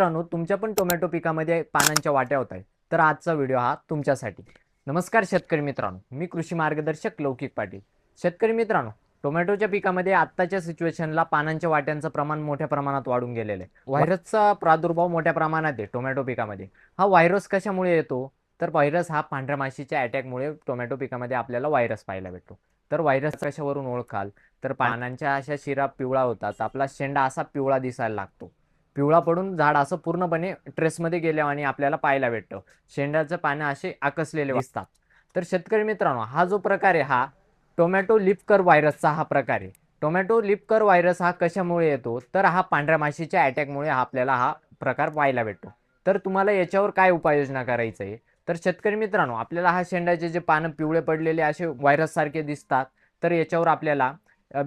मित्रांनो, तुमच्या पण टोमॅटो पिकामध्ये पानांच्या वाट्या होत आहेत, तर आजचा व्हिडिओ हा तुमच्यासाठी. नमस्कार शेतकरी मित्रांनो, मी कृषी मार्गदर्शक लौकिक पाटील. शेतकरी मित्रांनो, टोमॅटोच्या पिकामध्ये आत्ताच्या सिच्युएशनला पानांच्या वाट्यांचं प्रमाण मोठ्या प्रमाणात वाढून गेलेलं आहे. व्हायरसचा प्रादुर्भाव मोठ्या प्रमाणात आहे टोमॅटो पिकामध्ये. हा व्हायरस कशामुळे येतो? तर व्हायरस हा पांढऱ्या माशीच्या अटॅकमुळे टोमॅटो पिकामध्ये आपल्याला व्हायरस पाहायला भेटतो. तर व्हायरस कशावरून ओळखाल? तर पानांच्या अशा शिरा पिवळा होतात, आपला शेंडा असा पिवळा दिसायला लागतो. पिवळा पडून झाड असं पूर्णपणे ट्रेसमध्ये गेल्यावानी आपल्याला पाहायला भेटतं. शेंड्याचं पानं असे आकसलेले दिसतात. तर शेतकरी मित्रांनो, हा जो प्रकार आहे हा टोमॅटो लीफ कर्व व्हायरसचा हा प्रकार आहे. टोमॅटो लीफ कर्व व्हायरस हा कशामुळे येतो? तर हा पांढऱ्या माशीच्या अटॅकमुळे आपल्याला हा प्रकार पाहायला भेटतो. तर तुम्हाला याच्यावर काय उपाययोजना करायचं आहे? तर शेतकरी मित्रांनो, आपल्याला हा शेंड्याचे जे पानं पिवळे पडलेले असे व्हायरस सारखे दिसतात, तर याच्यावर आपल्याला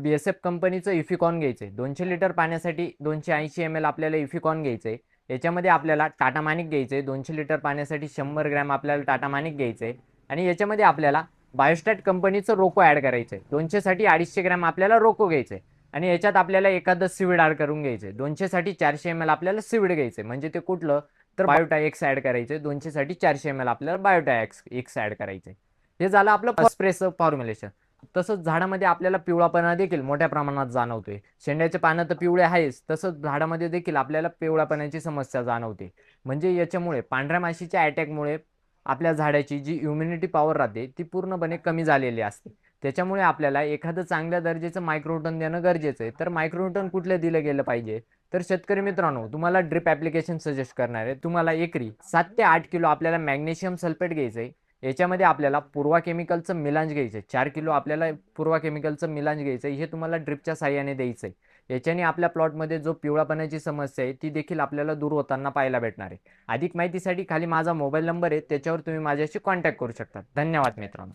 BSF कंपनीचं इफिकॉन घ्यायचं आहे. 200 लिटर पाण्यासाठी 280 ml आपल्याला इफिकॉन घ्यायचं आहे. याच्यामध्ये आपल्याला टाटा मानिक घ्यायचं आहे. 200 लिटर पाण्यासाठी 100 ग्रॅम आपल्याला टाटा मानिक घ्यायचं आहे. आणि याच्यामध्ये आपल्याला बायोस्टॅट कंपनीचं रोको ॲड करायचं आहे. 200 साठी 250 ग्रॅम आपल्याला रोको घ्यायचं आहे. आणि याच्यात आपल्याला एखादं सीवीड ॲड करून घ्यायचं आहे. 200 साठी 400 ml आपल्याला सीवीड घ्यायचं आहे. म्हणजे ते कुठलं? तर बायोटा एक्स ॲड करायचं आहे. 200 साठी 400 ml आपल्याला बायोटा एक्स ॲड करायचं आहे. हे झालं आपलं फर्स्ट स्प्रेचं फॉर्म्युलेशन. तसंच झाडामध्ये आपल्याला पिवळापणा देखील मोठ्या प्रमाणात जाणवतोय. शेंड्याचे पानं तर पिवळे आहेच, तसंच झाडामध्ये देखील आपल्याला पिवळापणाची समस्या जाणवते. म्हणजे याच्यामुळे पांढऱ्या माशीच्या अटॅकमुळे आपल्या झाडाची जी इम्युनिटी पॉवर राहते ती पूर्णपणे कमी झालेली असते. त्याच्यामुळे आपल्याला एखादं चांगल्या दर्जाचं मायक्रोन्यूटन देणं गरजेचं आहे. तर मायक्रोन्यूटन कुठलं दिलं गेलं पाहिजे? तर शेतकरी मित्रांनो, तुम्हाला ड्रिप ॲप्लिकेशन सजेस्ट करणार आहे. तुम्हाला एकरी 7 ते 8 किलो आपल्याला मॅग्नेशियम सल्फेट घ्यायचं आहे. याच्यामध्ये आपल्याला पूर्वा केमिकलचं मिलांज घ्यायचं आहे. 4 किलो आपल्याला पूर्वा केमिकलचं मिलांज घ्यायचं आहे. हे तुम्हाला ड्रिपच्या साहाय्याने द्यायचं आहे. याच्याने आपल्या प्लॉटमध्ये जो पिवळापणाची समस्या आहे ती देखील आपल्याला दूर होताना पाहायला भेटणार आहे. अधिक माहितीसाठी खाली माझा मोबाईल नंबर आहे, त्याच्यावर तुम्ही माझ्याशी कॉन्टॅक्ट करू शकता. धन्यवाद मित्रांनो.